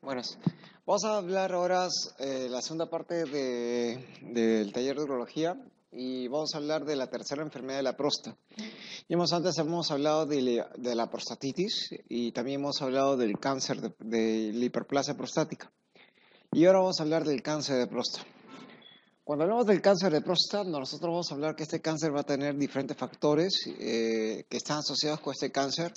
Buenas. Vamos a hablar ahora la segunda parte del taller de urología y vamos a hablar de la tercera enfermedad de la próstata. Antes hemos hablado de la prostatitis y también hemos hablado del cáncer de la hiperplasia prostática. Y ahora vamos a hablar del cáncer de próstata. Cuando hablamos del cáncer de próstata, nosotros vamos a hablar que este cáncer va a tener diferentes factores que están asociados con este cáncer.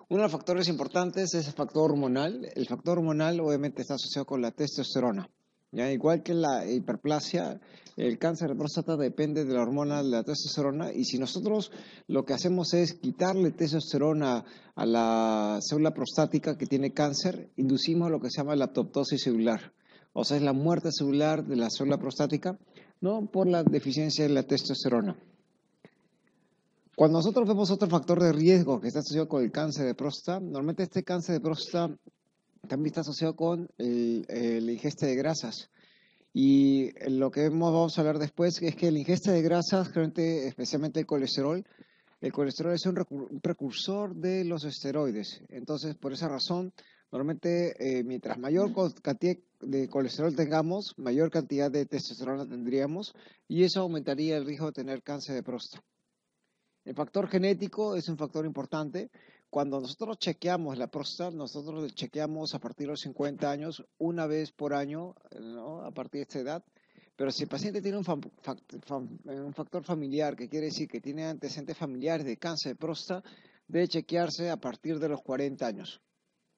Uno de los factores importantes es el factor hormonal. El factor hormonal obviamente está asociado con la testosterona. ¿Ya? Igual que la hiperplasia, el cáncer de próstata depende de la hormona de la testosterona y si nosotros lo que hacemos es quitarle testosterona a la célula prostática que tiene cáncer, inducimos lo que se llama la apoptosis celular. O sea, es la muerte celular de la célula prostática, ¿no? Por la deficiencia de la testosterona. Cuando nosotros vemos otro factor de riesgo que está asociado con el cáncer de próstata, normalmente este cáncer de próstata también está asociado con la ingesta de grasas. Y lo que vamos a hablar después es que la ingesta de grasas, especialmente el colesterol es un precursor de los esteroides. Entonces, por esa razón, normalmente mientras mayor cantidad de colesterol tengamos, mayor cantidad de testosterona tendríamos y eso aumentaría el riesgo de tener cáncer de próstata. El factor genético es un factor importante. Cuando nosotros chequeamos la próstata, nosotros lo chequeamos a partir de los 50 años, una vez por año, ¿no? A partir de esta edad. Pero si el paciente tiene un factor familiar, que quiere decir que tiene antecedentes familiares de cáncer de próstata, debe chequearse a partir de los 40 años.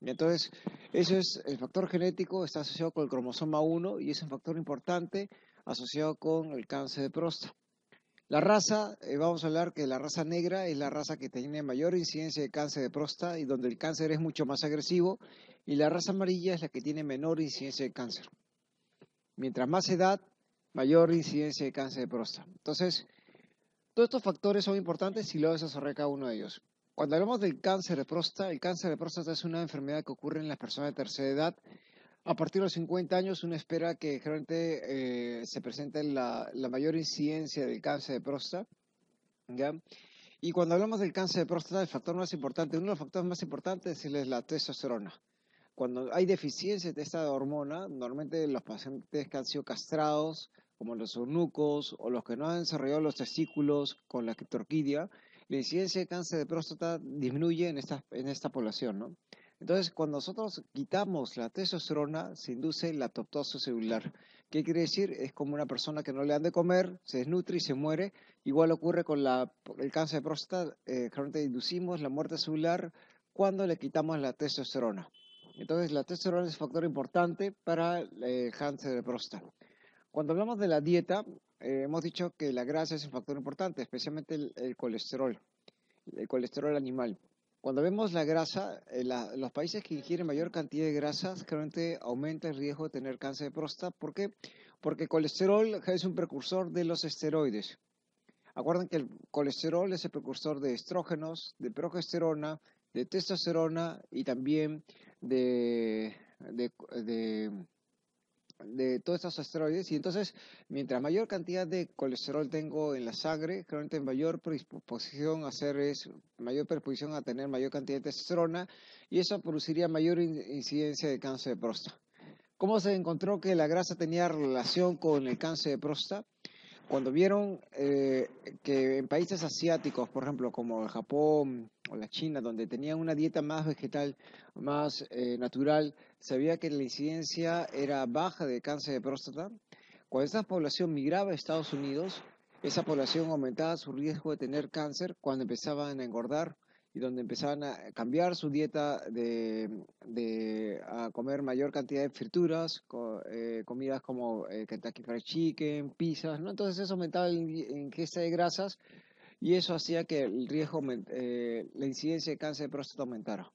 Y entonces, eso es el factor genético, está asociado con el cromosoma 1 y es un factor importante asociado con el cáncer de próstata. La raza, vamos a hablar que la raza negra es la raza que tiene mayor incidencia de cáncer de próstata y donde el cáncer es mucho más agresivo, y la raza amarilla es la que tiene menor incidencia de cáncer. Mientras más edad, mayor incidencia de cáncer de próstata. Entonces, todos estos factores son importantes y luego desarrollar cada uno de ellos. Cuando hablamos del cáncer de próstata, el cáncer de próstata es una enfermedad que ocurre en las personas de tercera edad. A partir de los 50 años, uno espera que generalmente se presente la mayor incidencia del cáncer de próstata, ¿ya? Y cuando hablamos del cáncer de próstata, el factor más importante, uno de los factores más importantes es la testosterona. Cuando hay deficiencia de esta hormona, normalmente los pacientes que han sido castrados, como los eunucos o los que no han desarrollado los testículos con la criptorquidia, la incidencia de cáncer de próstata disminuye en esta población, ¿no? Entonces, cuando nosotros quitamos la testosterona, se induce la apoptosis celular. ¿Qué quiere decir? Es como una persona que no le dan de comer, se desnutre y se muere. Igual ocurre con el cáncer de próstata, generalmente inducimos la muerte celular cuando le quitamos la testosterona. Entonces, la testosterona es un factor importante para el cáncer de próstata. Cuando hablamos de la dieta, hemos dicho que la grasa es un factor importante, especialmente el colesterol animal. Cuando vemos la grasa, los países que ingieren mayor cantidad de grasas, claramente aumenta el riesgo de tener cáncer de próstata. ¿Por qué? Porque el colesterol es un precursor de los esteroides. Acuerden que el colesterol es el precursor de estrógenos, de progesterona, de testosterona y también de, de, de, de todos estos esteroides. Y entonces, mientras mayor cantidad de colesterol tengo en la sangre, generalmente mayor predisposición a tener mayor cantidad de testosterona y eso produciría mayor incidencia de cáncer de próstata. ¿Cómo se encontró que la grasa tenía relación con el cáncer de próstata? Cuando vieron que en países asiáticos, por ejemplo, como el Japón o la China, donde tenían una dieta más vegetal, más natural, se veía que la incidencia era baja de cáncer de próstata. Cuando esa población migraba a Estados Unidos, esa población aumentaba su riesgo de tener cáncer cuando empezaban a engordar y donde empezaban a cambiar su dieta a comer mayor cantidad de frituras, comidas como Kentucky Fried Chicken, pizzas, ¿no? Entonces eso aumentaba la ingesta de grasas y eso hacía que el riesgo, la incidencia de cáncer de próstata aumentara.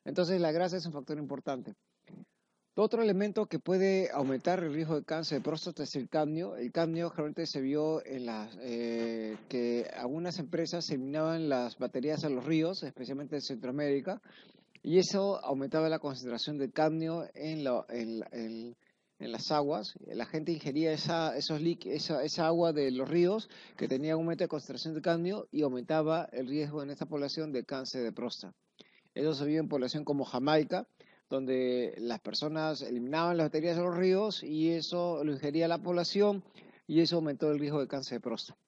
Entonces la grasa es un factor importante. Otro elemento que puede aumentar el riesgo de cáncer de próstata es el cadmio. El cadmio generalmente se vio en que algunas empresas eliminaban las baterías a los ríos, especialmente en Centroamérica, y eso aumentaba la concentración de cadmio en las aguas. La gente ingería esa agua de los ríos que tenía un aumento de concentración de cadmio y aumentaba el riesgo en esta población de cáncer de próstata. Eso se vio en población como Jamaica, donde las personas eliminaban las bacterias de los ríos y eso lo ingería la población y eso aumentó el riesgo de cáncer de próstata.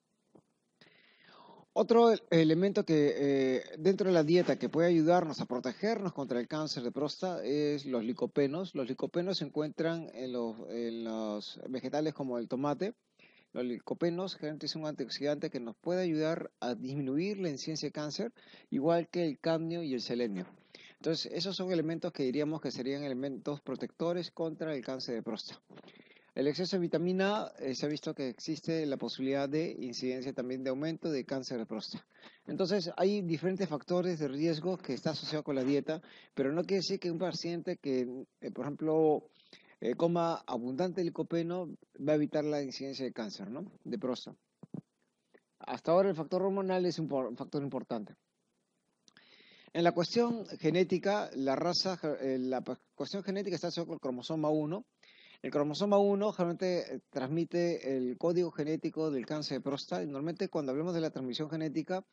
Otro elemento que dentro de la dieta que puede ayudarnos a protegernos contra el cáncer de próstata es los licopenos. Los licopenos se encuentran en los vegetales como el tomate. Los licopenos generalmente es un antioxidante que nos puede ayudar a disminuir la incidencia de cáncer, igual que el cadmio y el selenio. Entonces, esos son elementos que diríamos que serían elementos protectores contra el cáncer de próstata. El exceso de vitamina A, se ha visto que existe la posibilidad de incidencia también de aumento de cáncer de próstata. Entonces, hay diferentes factores de riesgo que está asociado con la dieta, pero no quiere decir que un paciente que, por ejemplo, coma abundante licopeno va a evitar la incidencia de cáncer, ¿no? De próstata. Hasta ahora el factor hormonal es un factor importante. En la cuestión genética, la cuestión genética está asociada con el cromosoma 1. El cromosoma 1 generalmente transmite el código genético del cáncer de próstata. Y normalmente cuando hablamos de la transmisión genética,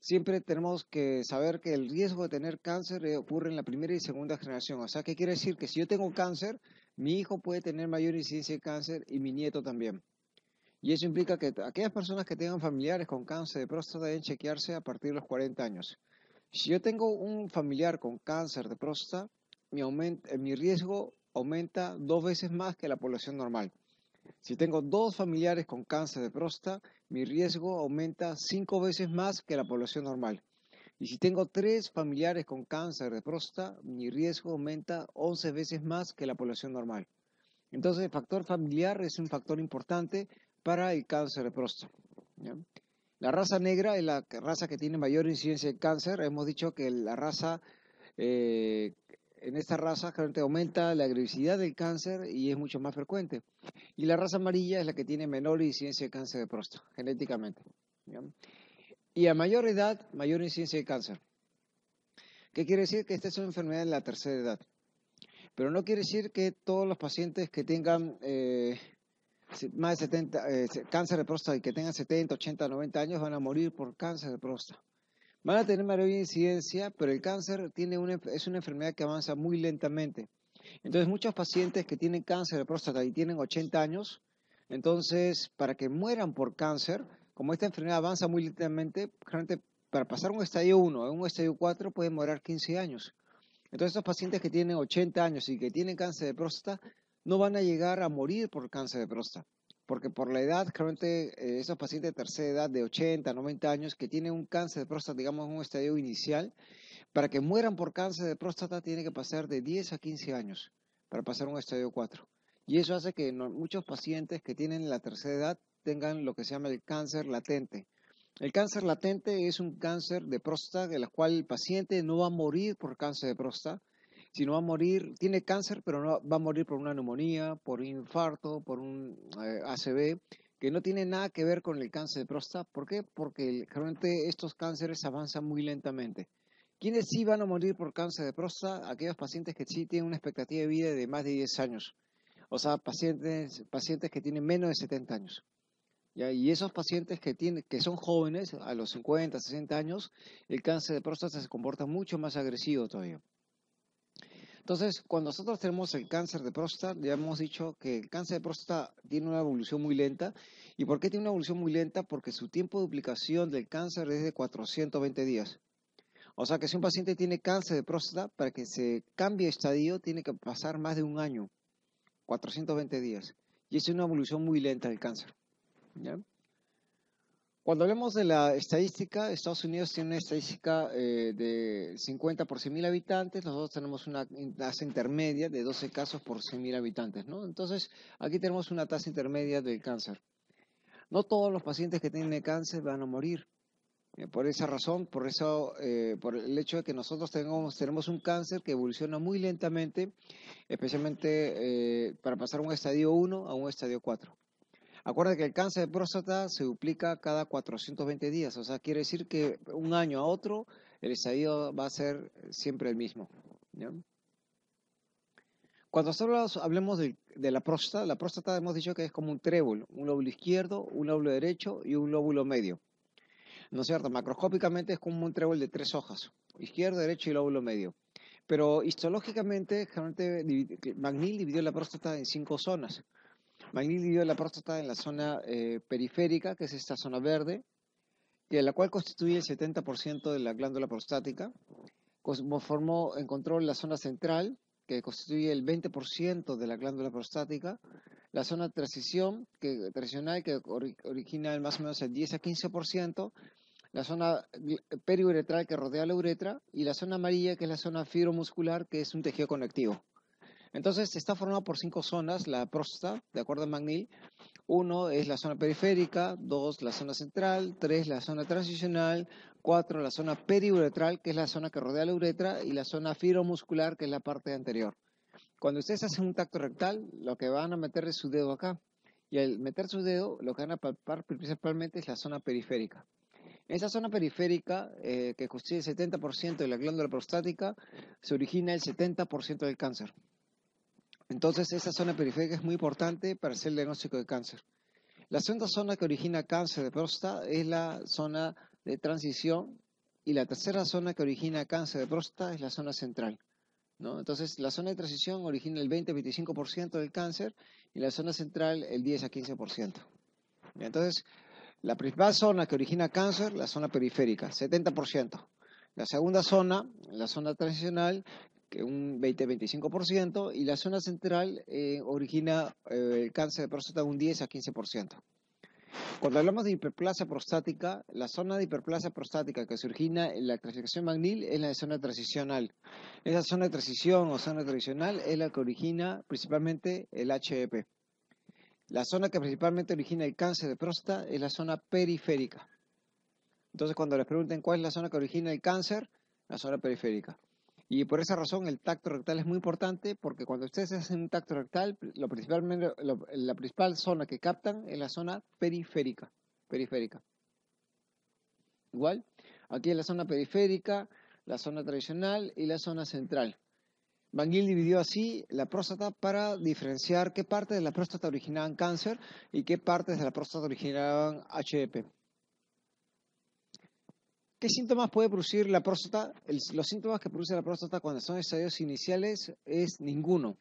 siempre tenemos que saber que el riesgo de tener cáncer ocurre en la primera y segunda generación. O sea, ¿qué quiere decir? Que si yo tengo cáncer, mi hijo puede tener mayor incidencia de cáncer y mi nieto también. Y eso implica que aquellas personas que tengan familiares con cáncer de próstata deben chequearse a partir de los 40 años. Si yo tengo un familiar con cáncer de próstata, mi riesgo aumenta 2 veces más que la población normal. Si tengo 2 familiares con cáncer de próstata, mi riesgo aumenta 5 veces más que la población normal. Y si tengo 3 familiares con cáncer de próstata, mi riesgo aumenta 11 veces más que la población normal. Entonces, el factor familiar es un factor importante para el cáncer de próstata, ¿ya? La raza negra es la raza que tiene mayor incidencia de cáncer. Hemos dicho que en esta raza generalmente aumenta la agresividad del cáncer y es mucho más frecuente. Y la raza amarilla es la que tiene menor incidencia de cáncer de próstata, genéticamente, ¿ya? Y a mayor edad, mayor incidencia de cáncer. ¿Qué quiere decir? Que esta es una enfermedad en la tercera edad. Pero no quiere decir que todos los pacientes que tengan más de 70, cáncer de próstata y que tengan 70, 80, 90 años van a morir por cáncer de próstata. Van a tener mayor incidencia, pero el cáncer es una enfermedad que avanza muy lentamente. Entonces, muchos pacientes que tienen cáncer de próstata y tienen 80 años, entonces, para que mueran por cáncer, como esta enfermedad avanza muy lentamente, realmente para pasar un estadio 1 a un estadio 4 pueden morir 15 años. Entonces, estos pacientes que tienen 80 años y que tienen cáncer de próstata no van a llegar a morir por cáncer de próstata, porque por la edad, realmente, esos pacientes de tercera edad de 80, 90 años que tienen un cáncer de próstata, digamos, en un estadio inicial, para que mueran por cáncer de próstata tiene que pasar de 10 a 15 años para pasar un estadio 4. Y eso hace que muchos pacientes que tienen la tercera edad tengan lo que se llama el cáncer latente. El cáncer latente es un cáncer de próstata en el cual el paciente no va a morir por cáncer de próstata, sino va a morir, tiene cáncer, pero no va a morir por una neumonía, por un infarto, por un ACV, que no tiene nada que ver con el cáncer de próstata. ¿Por qué? Porque realmente estos cánceres avanzan muy lentamente. ¿Quiénes sí van a morir por cáncer de próstata? Aquellos pacientes que sí tienen una expectativa de vida de más de 10 años. O sea, pacientes que tienen menos de 70 años. ¿Ya? Y esos pacientes que son jóvenes, a los 50, 60 años, el cáncer de próstata se comporta mucho más agresivo todavía. Entonces, cuando nosotros tenemos el cáncer de próstata, ya hemos dicho que el cáncer de próstata tiene una evolución muy lenta. ¿Y por qué tiene una evolución muy lenta? Porque su tiempo de duplicación del cáncer es de 420 días. O sea que si un paciente tiene cáncer de próstata, para que se cambie estadio, tiene que pasar más de un año, 420 días. Y es una evolución muy lenta del cáncer, ¿ya? Cuando hablamos de la estadística, Estados Unidos tiene una estadística de 50 por 100.000 habitantes, nosotros tenemos una tasa intermedia de 12 casos por 100.000 habitantes, ¿no? Entonces, aquí tenemos una tasa intermedia del cáncer. No todos los pacientes que tienen cáncer van a morir. Por esa razón, por el hecho de que nosotros tenemos un cáncer que evoluciona muy lentamente, especialmente para pasar un estadio 1 a un estadio 4. Acuérdate que el cáncer de próstata se duplica cada 420 días, o sea, quiere decir que un año a otro el estadio va a ser siempre el mismo, ¿ya? Cuando nosotros hablemos de la próstata hemos dicho que es como un trébol, un lóbulo izquierdo, un lóbulo derecho y un lóbulo medio. ¿No es cierto? Macroscópicamente es como un trébol de 3 hojas, izquierdo, derecho y lóbulo medio. Pero histológicamente, generalmente McNeil dividió la próstata en 5 zonas. McNeil dividió la próstata en la zona periférica, que es esta zona verde, que la cual constituye el 70% de la glándula prostática. Encontró la zona central, que constituye el 20% de la glándula prostática, la zona transicional, que origina más o menos el 10 a 15%, la zona periuretral que rodea la uretra, y la zona amarilla, que es la zona fibromuscular, que es un tejido conectivo. Entonces, está formado por 5 zonas, la próstata, de acuerdo a McNeil. 1 es la zona periférica, 2 la zona central, 3 la zona transicional, 4 la zona periuretral, que es la zona que rodea la uretra, y la zona fibromuscular, que es la parte anterior. Cuando ustedes hacen un tacto rectal, lo que van a meter es su dedo acá. Y al meter su dedo, lo que van a palpar principalmente es la zona periférica. Esa zona periférica, que constituye el 70% de la glándula prostática, se origina el 70% del cáncer. Entonces, esa zona periférica es muy importante para hacer el diagnóstico de cáncer. La segunda zona que origina cáncer de próstata es la zona de transición, y la tercera zona que origina cáncer de próstata es la zona central, ¿no? Entonces, la zona de transición origina el 20-25% del cáncer, y la zona central el 10 a 15%. Entonces, la principal zona que origina cáncer, la zona periférica, 70%. La segunda zona, la zona transicional, que un 20-25%, y la zona central origina el cáncer de próstata un 10 a 15%. Cuando hablamos de hiperplasia prostática, la zona de hiperplasia prostática que se origina en la clasificación McNeil es la de zona transicional. Esa zona de transición o zona tradicional es la que origina principalmente el HEP. La zona que principalmente origina el cáncer de próstata es la zona periférica. Entonces, cuando les pregunten cuál es la zona que origina el cáncer, la zona periférica. Y por esa razón el tacto rectal es muy importante, porque cuando ustedes hacen un tacto rectal, la principal zona que captan es la zona periférica. Igual, aquí es la zona periférica, la zona tradicional y la zona central. McNeil dividió así la próstata para diferenciar qué partes de la próstata originaban cáncer y qué partes de la próstata originaban HEP. ¿Qué síntomas puede producir la próstata? Los síntomas que produce la próstata cuando son estadios iniciales es ninguno.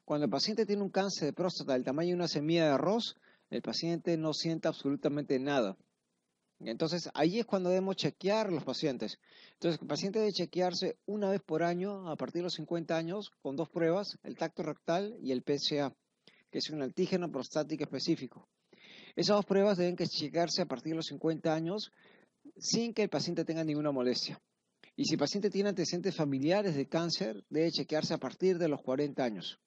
Cuando el paciente tiene un cáncer de próstata del tamaño de una semilla de arroz, el paciente no siente absolutamente nada. Entonces, ahí es cuando debemos chequear a los pacientes. Entonces, el paciente debe chequearse una vez por año a partir de los 50 años con 2 pruebas, el tacto rectal y el PSA, que es un antígeno prostático específico. Esas 2 pruebas deben chequearse a partir de los 50 años sin que el paciente tenga ninguna molestia. Y si el paciente tiene antecedentes familiares de cáncer, debe chequearse a partir de los 40 años.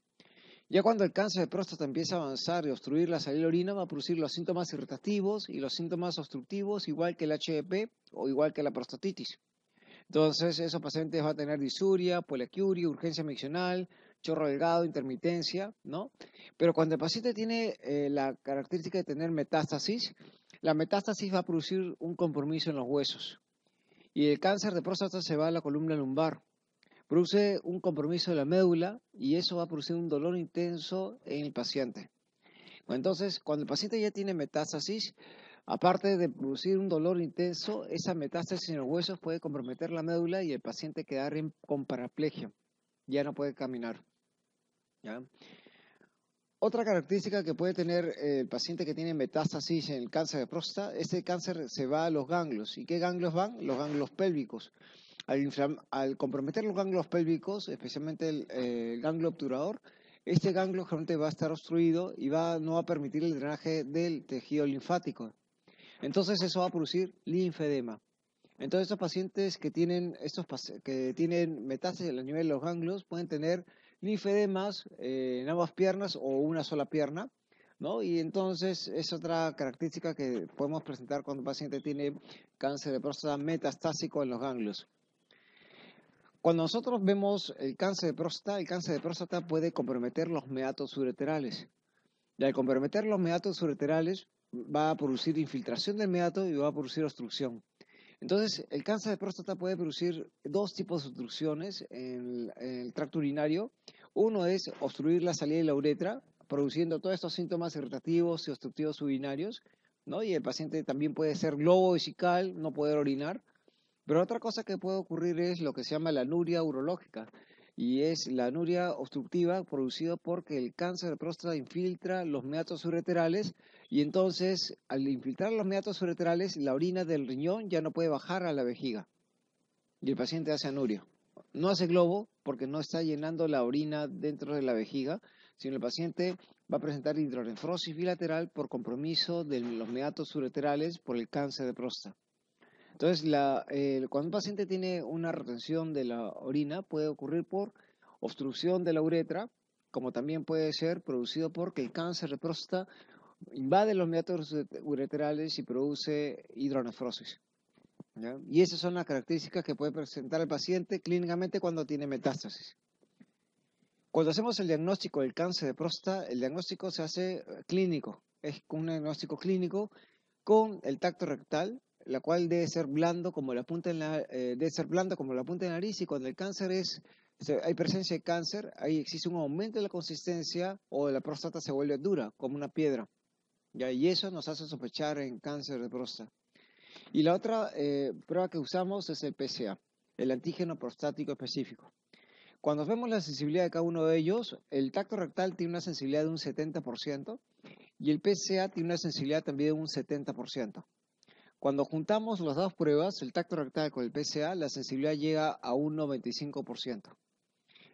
Ya cuando el cáncer de próstata empieza a avanzar y obstruir la salida de la orina, va a producir los síntomas irritativos y los síntomas obstructivos, igual que el HEP o igual que la prostatitis. Entonces, esos pacientes van a tener disuria, poliaquiuria, urgencia miccional, chorro delgado, intermitencia, ¿no? Pero cuando el paciente tiene la característica de tener metástasis, la metástasis va a producir un compromiso en los huesos. Y el cáncer de próstata se va a la columna lumbar. Produce un compromiso de la médula y eso va a producir un dolor intenso en el paciente. Entonces, cuando el paciente ya tiene metástasis, aparte de producir un dolor intenso, esa metástasis en los huesos puede comprometer la médula y el paciente quedar con paraplegia. Ya no puede caminar. ¿Ya? Otra característica que puede tener el paciente que tiene metástasis en el cáncer de próstata, este cáncer se va a los ganglios. ¿Y qué ganglios van? Los ganglios pélvicos. Al comprometer los ganglios pélvicos, especialmente el ganglio obturador, este ganglio generalmente va a estar obstruido y no va a permitir el drenaje del tejido linfático. Entonces eso va a producir linfedema. Entonces estos pacientes que tienen metástasis a nivel de los ganglios pueden tener linfedemas en ambas piernas o una sola pierna, ¿no? Y entonces es otra característica que podemos presentar cuando un paciente tiene cáncer de próstata metastásico en los ganglios. Cuando nosotros vemos el cáncer de próstata puede comprometer los meatos ureterales. Y al comprometer los meatos ureterales va a producir infiltración del meato y va a producir obstrucción. Entonces, el cáncer de próstata puede producir 2 tipos de obstrucciones en el tracto urinario. Uno es obstruir la salida de la uretra, produciendo todos estos síntomas irritativos y obstructivos urinarios, ¿no? Y el paciente también puede ser globo vesical, no poder orinar. Pero otra cosa que puede ocurrir es lo que se llama la anuria urológica, y es la anuria obstructiva producida porque el cáncer de próstata infiltra los meatos ureterales, y entonces al infiltrar los meatos ureterales la orina del riñón ya no puede bajar a la vejiga y el paciente hace anuria. No hace globo porque no está llenando la orina dentro de la vejiga, sino el paciente va a presentar hidronefrosis bilateral por compromiso de los meatos ureterales por el cáncer de próstata. Entonces, cuando un paciente tiene una retención de la orina, puede ocurrir por obstrucción de la uretra, como también puede ser producido porque el cáncer de próstata invade los meatos ureterales y produce hidronefrosis, ¿ya? Y esas son las características que puede presentar el paciente clínicamente cuando tiene metástasis. Cuando hacemos el diagnóstico del cáncer de próstata, el diagnóstico se hace clínico, es un diagnóstico clínico con el tacto rectal, la cual debe ser blando como la punta de la nariz, y cuando el cáncer hay presencia de cáncer, ahí existe un aumento de la consistencia o la próstata se vuelve dura, como una piedra, ¿ya? Y eso nos hace sospechar en cáncer de próstata. Y la otra prueba que usamos es el PSA, el antígeno prostático específico. Cuando vemos la sensibilidad de cada uno de ellos, el tacto rectal tiene una sensibilidad de un 70% y el PSA tiene una sensibilidad también de un 70%. Cuando juntamos las dos pruebas, el tacto rectal con el PSA, la sensibilidad llega a un 95%.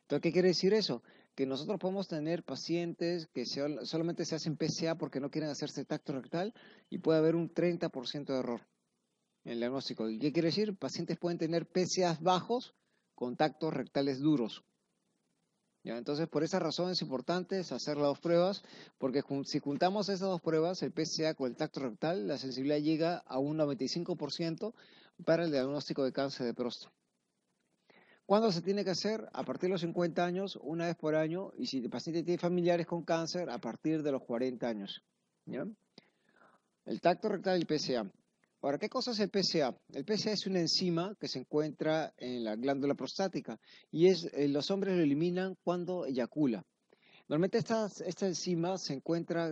Entonces, ¿qué quiere decir eso? Que nosotros podemos tener pacientes que solamente se hacen PSA porque no quieren hacerse tacto rectal y puede haber un 30% de error en el diagnóstico. ¿Y qué quiere decir? Pacientes pueden tener PSAs bajos con tactos rectales duros. ¿Ya? Entonces, por esa razón es importante hacer las dos pruebas, porque si juntamos esas dos pruebas, el PSA con el tacto rectal, la sensibilidad llega a un 95% para el diagnóstico de cáncer de próstata. ¿Cuándo se tiene que hacer? A partir de los 50 años, una vez por año, y si el paciente tiene familiares con cáncer, a partir de los 40 años. ¿Ya? El tacto rectal y el PSA. Ahora, ¿qué cosa es el PSA? El PSA es una enzima que se encuentra en la glándula prostática y los hombres lo eliminan cuando eyacula. Normalmente esta enzima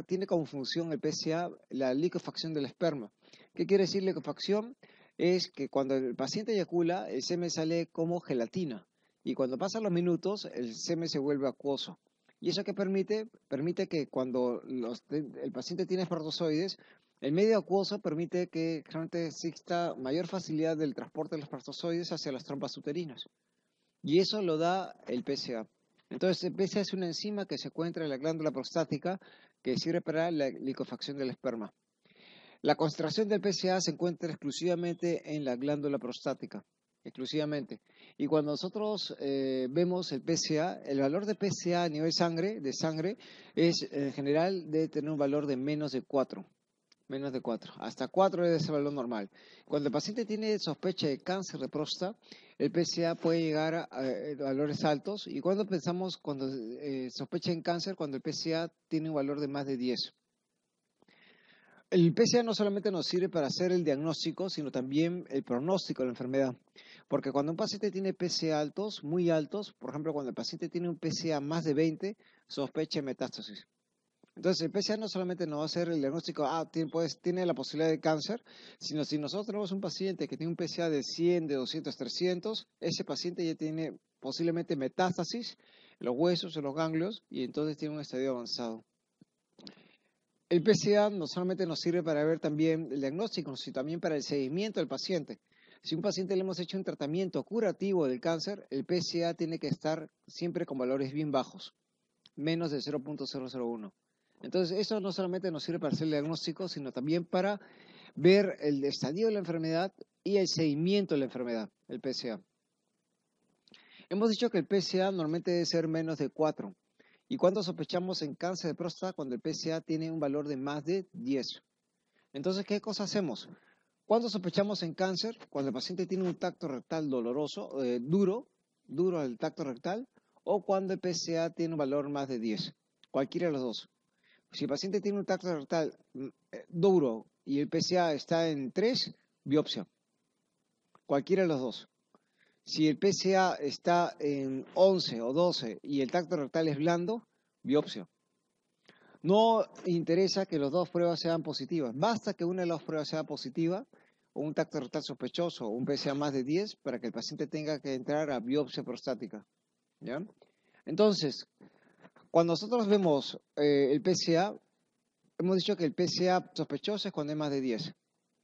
tiene como función el PSA la liquefacción del esperma. ¿Qué quiere decir liquefacción? Es que cuando el paciente eyacula, el semen sale como gelatina y cuando pasan los minutos, el semen se vuelve acuoso. ¿Y eso qué permite? Permite que cuando el paciente tiene espermatozoides, el medio acuoso permite que realmente exista mayor facilidad del transporte de los espermatozoides hacia las trompas uterinas. Y eso lo da el PSA. Entonces, el PSA es una enzima que se encuentra en la glándula prostática que sirve para la liquefacción del esperma. La concentración del PSA se encuentra exclusivamente en la glándula prostática, exclusivamente. Y cuando nosotros vemos el PSA, el valor de PSA a nivel de sangre, es en general debe tener un valor de menos de 4. Menos de 4. Hasta 4 es el valor normal. Cuando el paciente tiene sospecha de cáncer de próstata, el PSA puede llegar a valores altos. Y cuando sospecha en cáncer, cuando el PSA tiene un valor de más de 10. El PSA no solamente nos sirve para hacer el diagnóstico, sino también el pronóstico de la enfermedad. Porque cuando un paciente tiene PSA altos, muy altos, por ejemplo, cuando el paciente tiene un PSA más de 20, sospecha metástasis. Entonces, el PSA no solamente nos va a hacer el diagnóstico, tiene la posibilidad de cáncer, sino si nosotros tenemos un paciente que tiene un PSA de 100, de 200, 300, ese paciente ya tiene posiblemente metástasis en los huesos, en los ganglios, y entonces tiene un estadio avanzado. El PSA no solamente nos sirve para ver también el diagnóstico, sino también para el seguimiento del paciente. Si a un paciente le hemos hecho un tratamiento curativo del cáncer, el PSA tiene que estar siempre con valores bien bajos, menos de 0.001. Entonces, eso no solamente nos sirve para hacer el diagnóstico, sino también para ver el estadio de la enfermedad y el seguimiento de la enfermedad, el PSA. Hemos dicho que el PSA normalmente debe ser menos de 4. ¿Y cuándo sospechamos en cáncer de próstata? Cuando el PSA tiene un valor de más de 10. Entonces, ¿qué cosa hacemos? ¿Cuándo sospechamos en cáncer? Cuando el paciente tiene un tacto rectal doloroso, duro el tacto rectal, o cuando el PSA tiene un valor más de 10. Cualquiera de los dos. Si el paciente tiene un tacto rectal duro y el PSA está en 3, biopsia. Cualquiera de los dos. Si el PSA está en 11 o 12 y el tacto rectal es blando, biopsia. No interesa que las dos pruebas sean positivas. Basta que una de las pruebas sea positiva o un tacto rectal sospechoso o un PSA más de 10 para que el paciente tenga que entrar a biopsia prostática. ¿Ya? Entonces, cuando nosotros vemos el PSA, hemos dicho que el PSA sospechoso es cuando es más de 10.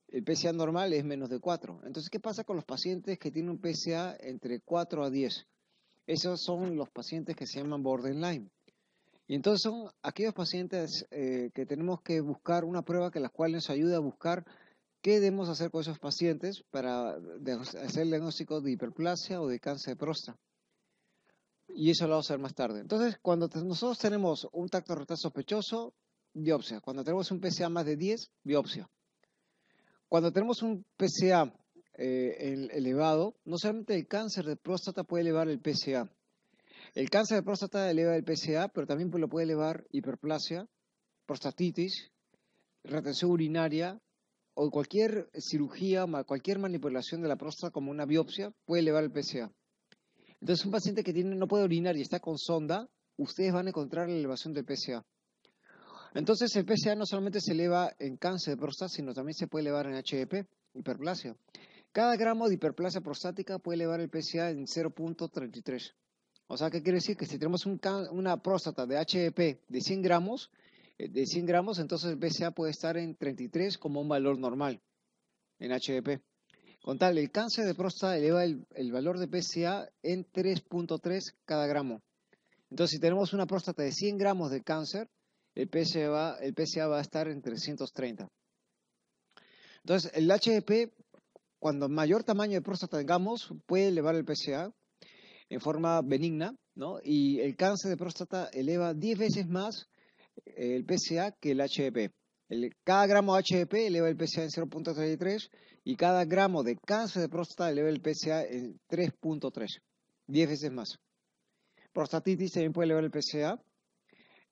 El PSA normal es menos de 4. Entonces, ¿qué pasa con los pacientes que tienen un PSA entre 4 a 10? Esos son los pacientes que se llaman borderline. Y entonces son aquellos pacientes que tenemos que buscar una prueba que la cual nos ayude a buscar qué debemos hacer con esos pacientes para hacer el diagnóstico de hiperplasia o de cáncer de próstata. Y eso lo vamos a hacer más tarde. Entonces, cuando nosotros tenemos un tacto rectal sospechoso, biopsia. Cuando tenemos un PSA más de 10, biopsia. Cuando tenemos un PSA elevado, no solamente el cáncer de próstata puede elevar el PSA. El cáncer de próstata eleva el PSA, pero también lo puede elevar hiperplasia, prostatitis, retención urinaria o cualquier cirugía, cualquier manipulación de la próstata como una biopsia puede elevar el PSA. Entonces, un paciente que no puede orinar y está con sonda, ustedes van a encontrar la elevación del PSA. Entonces, el PSA no solamente se eleva en cáncer de próstata, sino también se puede elevar en HDP, hiperplasia. Cada gramo de hiperplasia prostática puede elevar el PSA en 0.33. O sea, ¿qué quiere decir? Que si tenemos una próstata de HDP de 100 gramos, entonces el PSA puede estar en 33 como un valor normal en HDP. Con tal, el cáncer de próstata eleva el valor de PSA en 3.3 cada gramo. Entonces, si tenemos una próstata de 100 gramos de cáncer, el PSA va a estar en 330. Entonces, el HDP, cuando mayor tamaño de próstata tengamos, puede elevar el PSA en forma benigna, ¿no? Y el cáncer de próstata eleva 10 veces más el PSA que el HDP. Cada gramo de HDP eleva el PSA en 0.33 y cada gramo de cáncer de próstata eleva el PSA en 3.3, 10 veces más. Prostatitis también puede elevar el PSA.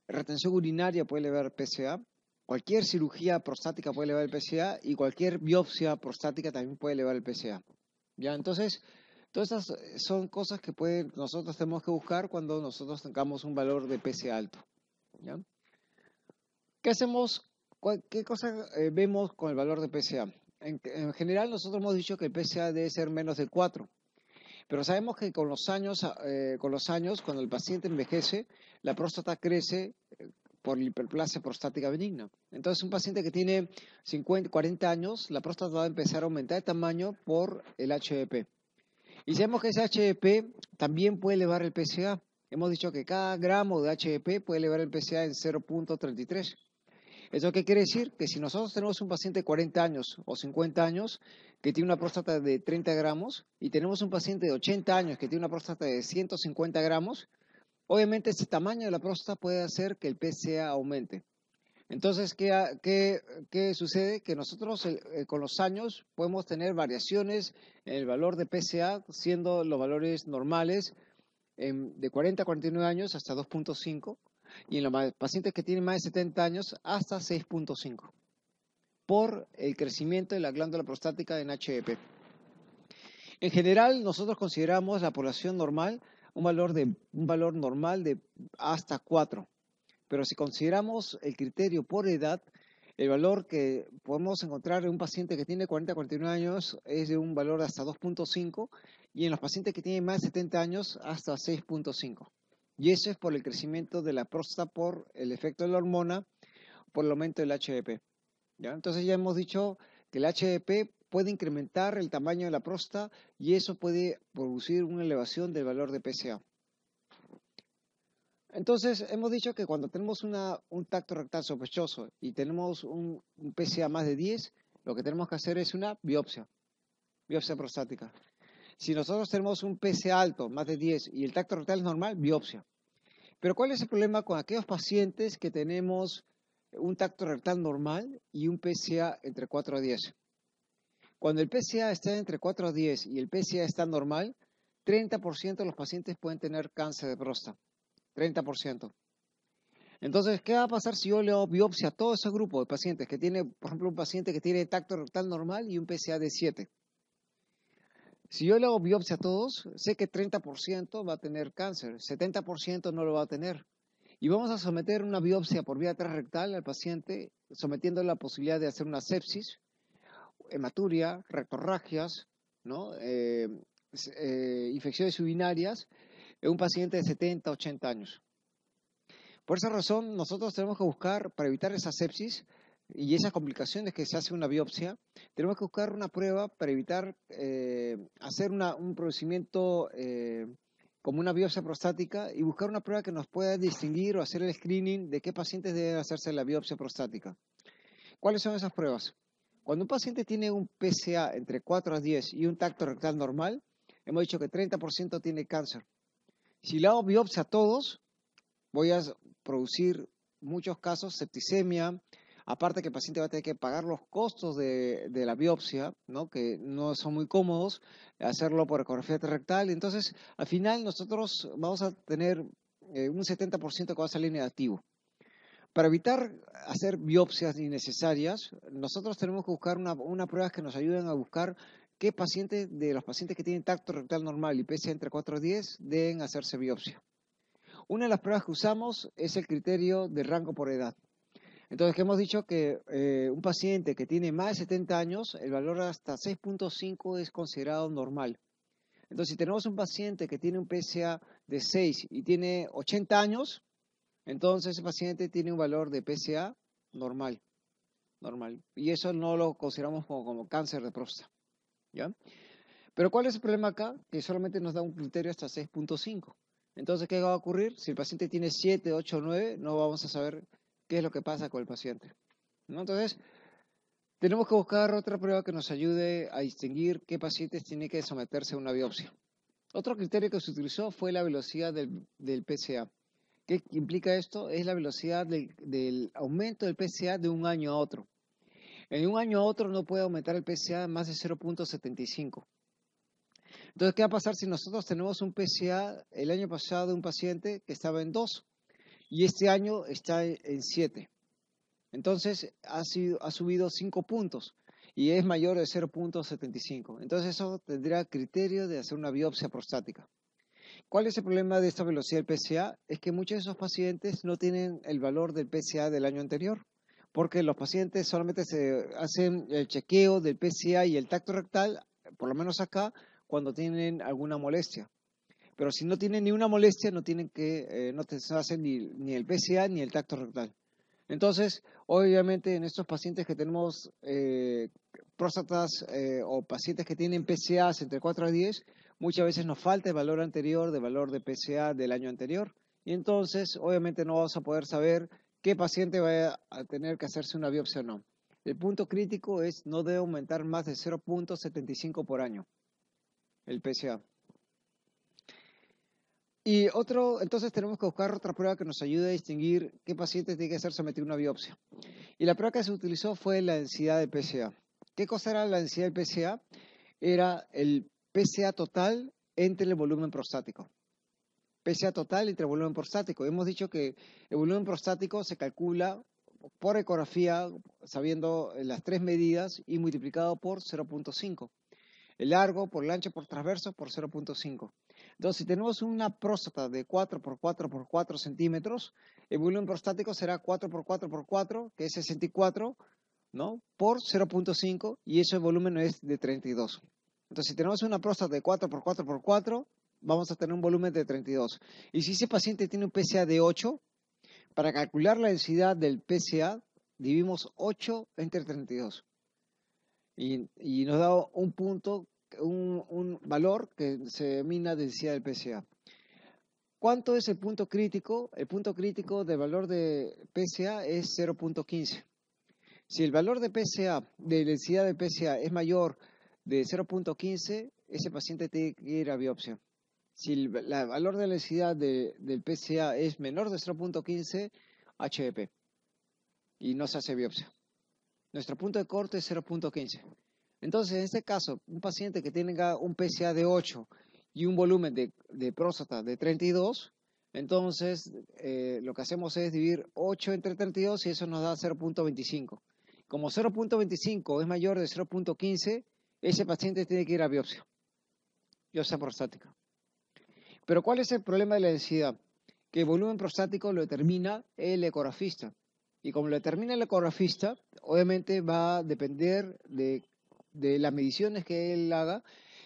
Retención urinaria puede elevar el PSA. Cualquier cirugía prostática puede elevar el PSA y cualquier biopsia prostática también puede elevar el PSA. ¿Ya? Entonces, todas estas son cosas que nosotros tenemos que buscar cuando nosotros tengamos un valor de PSA alto. ¿Ya? ¿Qué hacemos? ¿Qué cosas vemos con el valor de PSA? En general, nosotros hemos dicho que el PSA debe ser menos de 4. Pero sabemos que con los años, cuando el paciente envejece, la próstata crece por la hiperplasia prostática benigna. Entonces, un paciente que tiene 40 años, la próstata va a empezar a aumentar de tamaño por el HDP. Y sabemos que ese HDP también puede elevar el PSA. Hemos dicho que cada gramo de HDP puede elevar el PSA en 0.33. ¿Eso qué quiere decir? Que si nosotros tenemos un paciente de 40 años o 50 años que tiene una próstata de 30 gramos y tenemos un paciente de 80 años que tiene una próstata de 150 gramos, obviamente ese tamaño de la próstata puede hacer que el PSA aumente. Entonces, ¿qué sucede? Que nosotros con los años podemos tener variaciones en el valor de PSA, siendo los valores normales de 40 a 49 años hasta 2.5 y en los pacientes que tienen más de 70 años hasta 6.5 por el crecimiento de la glándula prostática en HDP. En general, nosotros consideramos la población normal un valor normal de hasta 4. Pero si consideramos el criterio por edad, el valor que podemos encontrar en un paciente que tiene 40 a 49 años es de un valor de hasta 2.5 y en los pacientes que tienen más de 70 años hasta 6.5. Y eso es por el crecimiento de la próstata por el efecto de la hormona, por el aumento del HDP. ¿Ya? Entonces ya hemos dicho que el HDP puede incrementar el tamaño de la próstata y eso puede producir una elevación del valor de PSA. Entonces, hemos dicho que cuando tenemos un tacto rectal sospechoso y tenemos un PSA más de 10, lo que tenemos que hacer es una biopsia prostática. Si nosotros tenemos un PSA alto, más de 10, y el tacto rectal es normal, biopsia. Pero ¿cuál es el problema con aquellos pacientes que tenemos un tacto rectal normal y un PSA entre 4 a 10? Cuando el PSA está entre 4 a 10 y el PSA está normal, 30% de los pacientes pueden tener cáncer de próstata. 30%. Entonces, ¿qué va a pasar si yo le hago biopsia a todo ese grupo de pacientes que tiene, por ejemplo, un paciente que tiene tacto rectal normal y un PSA de 7? Si yo le hago biopsia a todos, sé que 30% va a tener cáncer, 70% no lo va a tener. Y vamos a someter una biopsia por vía transrectal al paciente, sometiéndole la posibilidad de hacer una sepsis, hematuria, rectorragias, ¿no? Infecciones urinarias en un paciente de 70, 80 años. Por esa razón, nosotros tenemos que buscar, para evitar esa sepsis y esas complicaciones que se hace una biopsia, tenemos que buscar una prueba para evitar hacer un procedimiento como una biopsia prostática y buscar una prueba que nos pueda distinguir o hacer el screening de qué pacientes deben hacerse la biopsia prostática. ¿Cuáles son esas pruebas? Cuando un paciente tiene un PSA entre 4 a 10 y un tacto rectal normal, hemos dicho que 30% tiene cáncer. Si le hago biopsia a todos, voy a producir muchos casos septicemia, aparte que el paciente va a tener que pagar los costos de la biopsia, ¿no? Que no son muy cómodos, hacerlo por ecografía rectal. Entonces, al final nosotros vamos a tener un 70% que va a salir negativo. Para evitar hacer biopsias innecesarias, nosotros tenemos que buscar una prueba que nos ayuden a buscar qué pacientes, de los pacientes que tienen tacto rectal normal y PSA entre 4 y 10, deben hacerse biopsia. Una de las pruebas que usamos es el criterio de rango por edad. Entonces, que hemos dicho que un paciente que tiene más de 70 años, el valor hasta 6.5 es considerado normal. Entonces, si tenemos un paciente que tiene un PSA de 6 y tiene 80 años, entonces ese paciente tiene un valor de PSA normal. Y eso no lo consideramos como cáncer de próstata, ¿ya? Pero ¿cuál es el problema acá? Que solamente nos da un criterio hasta 6.5. Entonces, ¿qué va a ocurrir? Si el paciente tiene 7, 8, 9, no vamos a saber qué es lo que pasa con el paciente, ¿no? Entonces, tenemos que buscar otra prueba que nos ayude a distinguir qué pacientes tienen que someterse a una biopsia. Otro criterio que se utilizó fue la velocidad del PSA. ¿Qué implica esto? Es la velocidad del aumento del PSA de un año a otro. En un año a otro no puede aumentar el PSA más de 0.75. Entonces, ¿qué va a pasar si nosotros tenemos un PSA el año pasado de un paciente que estaba en 2 y este año está en 7? Entonces, ha subido 5 puntos y es mayor de 0.75. Entonces, eso tendrá criterio de hacer una biopsia prostática. ¿Cuál es el problema de esta velocidad del PSA? Es que muchos de esos pacientes no tienen el valor del PSA del año anterior, porque los pacientes solamente se hacen el chequeo del PSA y el tacto rectal, por lo menos acá, cuando tienen alguna molestia. Pero si no tienen ni una molestia, no se hacen ni el PSA ni el tacto rectal. Entonces, obviamente, en estos pacientes que tenemos próstatas o pacientes que tienen PSAs entre 4 a 10, muchas veces nos falta el valor anterior del valor de PSA del año anterior. Y entonces, obviamente, no vamos a poder saber qué paciente va a tener que hacerse una biopsia o no. El punto crítico es no debe aumentar más de 0.75 por año el PSA. Entonces tenemos que buscar otra prueba que nos ayude a distinguir qué paciente tiene que ser sometido a una biopsia. Y la prueba que se utilizó fue la densidad del PSA. ¿Qué cosa era la densidad del PSA? Era el PSA total entre el volumen prostático. PSA total entre el volumen prostático. Hemos dicho que el volumen prostático se calcula por ecografía, sabiendo las 3 medidas y multiplicado por 0.5. El largo por el ancho por transverso por 0.5. Entonces, si tenemos una próstata de 4 por 4 por 4 centímetros, el volumen prostático será 4 por 4 por 4, que es 64, ¿no? Por 0.5, y ese volumen es de 32. Entonces, si tenemos una próstata de 4 por 4 por 4, vamos a tener un volumen de 32. Y si ese paciente tiene un PSA de 8, para calcular la densidad del PSA, dividimos 8 entre 32. Y nos da un punto, un valor que se denomina densidad del PSA. ¿Cuánto es el punto crítico? El punto crítico del valor de PSA es 0.15. Si el valor de PSA, de densidad del PSA es mayor de 0.15, ese paciente tiene que ir a biopsia. Si el valor de la densidad del PSA es menor de 0.15, HEP. Y no se hace biopsia. Nuestro punto de corte es 0.15. Entonces, en este caso, un paciente que tenga un PSA de 8 y un volumen de próstata de 32, entonces lo que hacemos es dividir 8 entre 32 y eso nos da 0.25. Como 0.25 es mayor de 0.15, ese paciente tiene que ir a biopsia prostática. Pero ¿cuál es el problema de la densidad? Que el volumen prostático lo determina el ecografista. Y como lo determina el ecografista, obviamente va a depender de de las mediciones que él haga.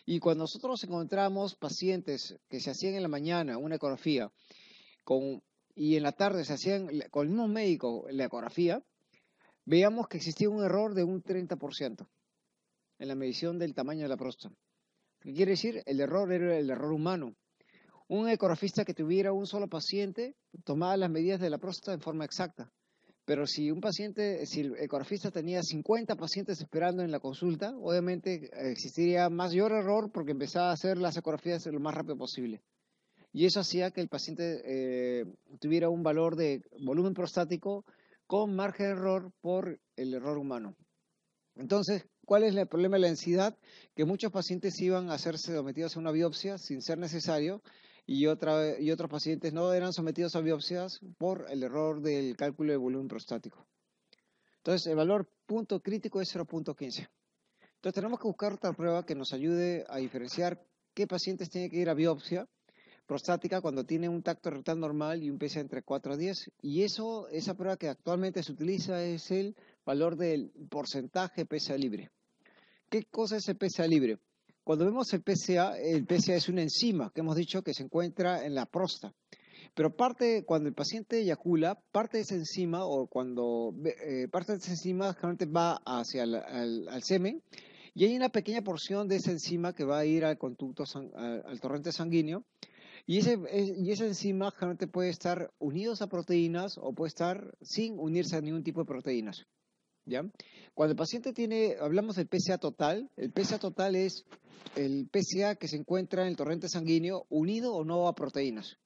Y cuando nosotros encontramos pacientes que se hacían en la mañana una ecografía y en la tarde se hacían con el mismo médico la ecografía, veíamos que existía un error de un 30% en la medición del tamaño de la próstata. ¿Qué quiere decir? El error era el error humano. Un ecografista que tuviera un solo paciente tomaba las medidas de la próstata en forma exacta. Pero si el ecografista tenía 50 pacientes esperando en la consulta, obviamente existiría mayor error porque empezaba a hacer las ecografías lo más rápido posible. Y eso hacía que el paciente tuviera un valor de volumen prostático con margen de error por el error humano. Entonces, ¿cuál es el problema de la densidad? Que muchos pacientes iban a hacerse sometidos a una biopsia sin ser necesario y otros pacientes no eran sometidos a biopsias por el error del cálculo de volumen prostático. Entonces, el valor punto crítico es 0.15. Entonces, tenemos que buscar otra prueba que nos ayude a diferenciar qué pacientes tienen que ir a biopsia prostática cuando tiene un tacto rectal normal y un PSA entre 4 a 10. Y esa prueba que actualmente se utiliza es el valor del porcentaje PSA libre. ¿Qué cosa es el PSA libre? Cuando vemos el PSA es una enzima que hemos dicho que se encuentra en la próstata. Pero cuando el paciente eyacula, parte de esa enzima generalmente va hacia al semen y hay una pequeña porción de esa enzima que va a ir al conducto, al torrente sanguíneo. Y esa enzima generalmente puede estar unidos a proteínas o puede estar sin unirse a ningún tipo de proteínas. ¿Ya? Cuando el paciente hablamos del PSA total, el PSA total es el PSA que se encuentra en el torrente sanguíneo unido o no a proteínas.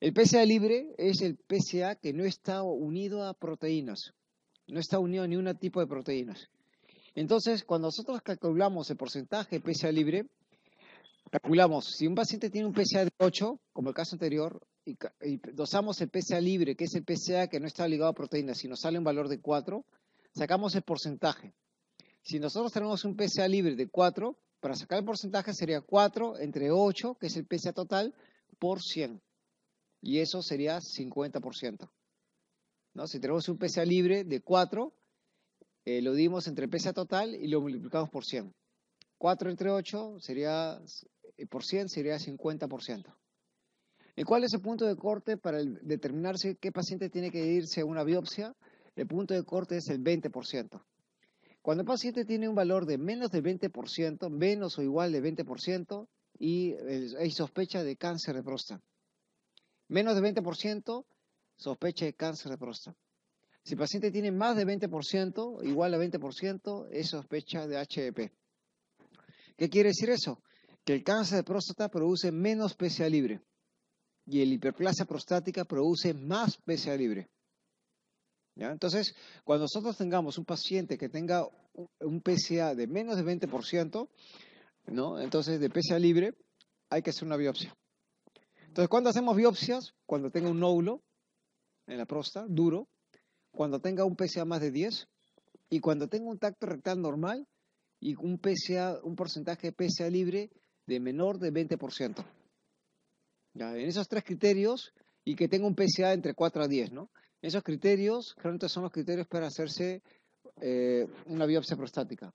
El PSA libre es el PSA que no está unido a proteínas, no está unido a ningún tipo de proteínas. Entonces, cuando nosotros calculamos el porcentaje de PSA libre, calculamos, si un paciente tiene un PSA de 8, como el caso anterior, y dosamos el PSA libre, que es el PSA que no está ligado a proteínas, si nos sale un valor de 4, sacamos el porcentaje. Si nosotros tenemos un PSA libre de 4, para sacar el porcentaje sería 4 entre 8, que es el PSA total, por 100. Y eso sería 50%. ¿No? Si tenemos un PSA libre de 4, lo dimos entre el PSA total y lo multiplicamos por 100. 4 entre 8 por 100 sería 50%. ¿Y cuál es el punto de corte para determinarse qué paciente tiene que irse a una biopsia? El punto de corte es el 20%. Cuando el paciente tiene un valor de menos del 20%, menos o igual de 20%, y hay sospecha de cáncer de próstata. Menos de 20%, sospecha de cáncer de próstata. Si el paciente tiene más de 20%, igual a 20%, es sospecha de HEP. ¿Qué quiere decir eso? Que el cáncer de próstata produce menos PSA libre y el hiperplasia prostática produce más PSA libre. ¿Ya? Entonces, cuando nosotros tengamos un paciente que tenga un PSA de menos de 20%, ¿no? Entonces de PSA libre, hay que hacer una biopsia. Entonces, ¿cuándo hacemos biopsias? Cuando tenga un nódulo en la próstata, duro, cuando tenga un PSA más de 10 y cuando tenga un tacto rectal normal y un porcentaje de PSA libre de menor de 20%. ¿Ya? En esos tres criterios, y que tenga un PSA entre 4 a 10, ¿no? Esos criterios realmente son los criterios para hacerse una biopsia prostática.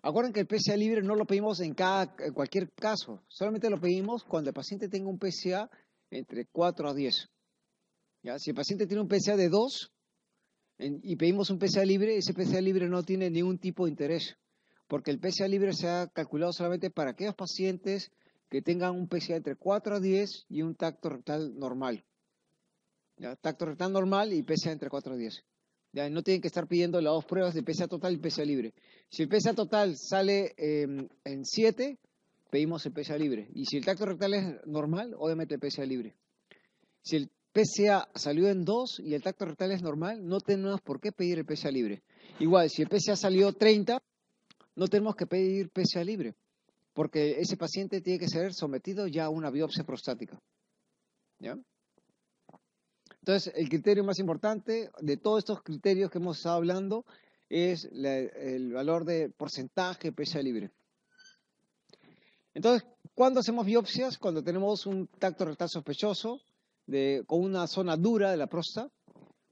Acuérdense que el PSA libre no lo pedimos en cualquier caso, solamente lo pedimos cuando el paciente tenga un PSA entre 4 a 10. ¿Ya? Si el paciente tiene un PSA de 2 y pedimos un PSA libre, ese PSA libre no tiene ningún tipo de interés, porque el PSA libre se ha calculado solamente para aquellos pacientes que tengan un PSA entre 4 a 10 y un tacto rectal normal. ¿Ya? Tacto rectal normal y PSA entre 4 a 10. ¿Ya? No tienen que estar pidiendo las dos pruebas de PSA total y PSA libre. Si el PSA total sale en 7, pedimos el PSA libre. Y si el tacto rectal es normal, obviamente el PSA libre. Si el PSA salió en 2 y el tacto rectal es normal, no tenemos por qué pedir el PSA libre. Igual, si el PSA salió 30, no tenemos que pedir PSA libre, porque ese paciente tiene que ser sometido ya a una biopsia prostática. ¿Ya? Entonces, el criterio más importante de todos estos criterios que hemos estado hablando es el valor de porcentaje PSA libre. Entonces, ¿cuándo hacemos biopsias? Cuando tenemos un tacto rectal sospechoso con una zona dura de la próstata.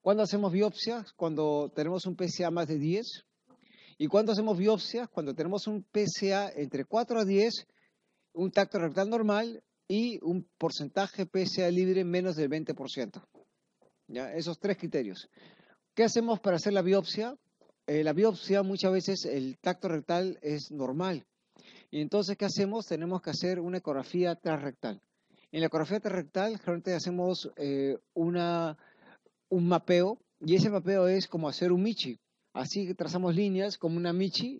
¿Cuándo hacemos biopsias? Cuando tenemos un PSA más de 10. ¿Y cuándo hacemos biopsias? Cuando tenemos un PSA entre 4 a 10, un tacto rectal normal y un porcentaje PSA libre menos del 20%. ¿Ya? Esos 3 criterios. ¿Qué hacemos para hacer la biopsia? La biopsia muchas veces el tacto rectal es normal. Y entonces, ¿qué hacemos? Tenemos que hacer una ecografía transrectal. En la ecografía transrectal, generalmente hacemos un mapeo, y ese mapeo es como hacer un Michi. Así que trazamos líneas como un Michi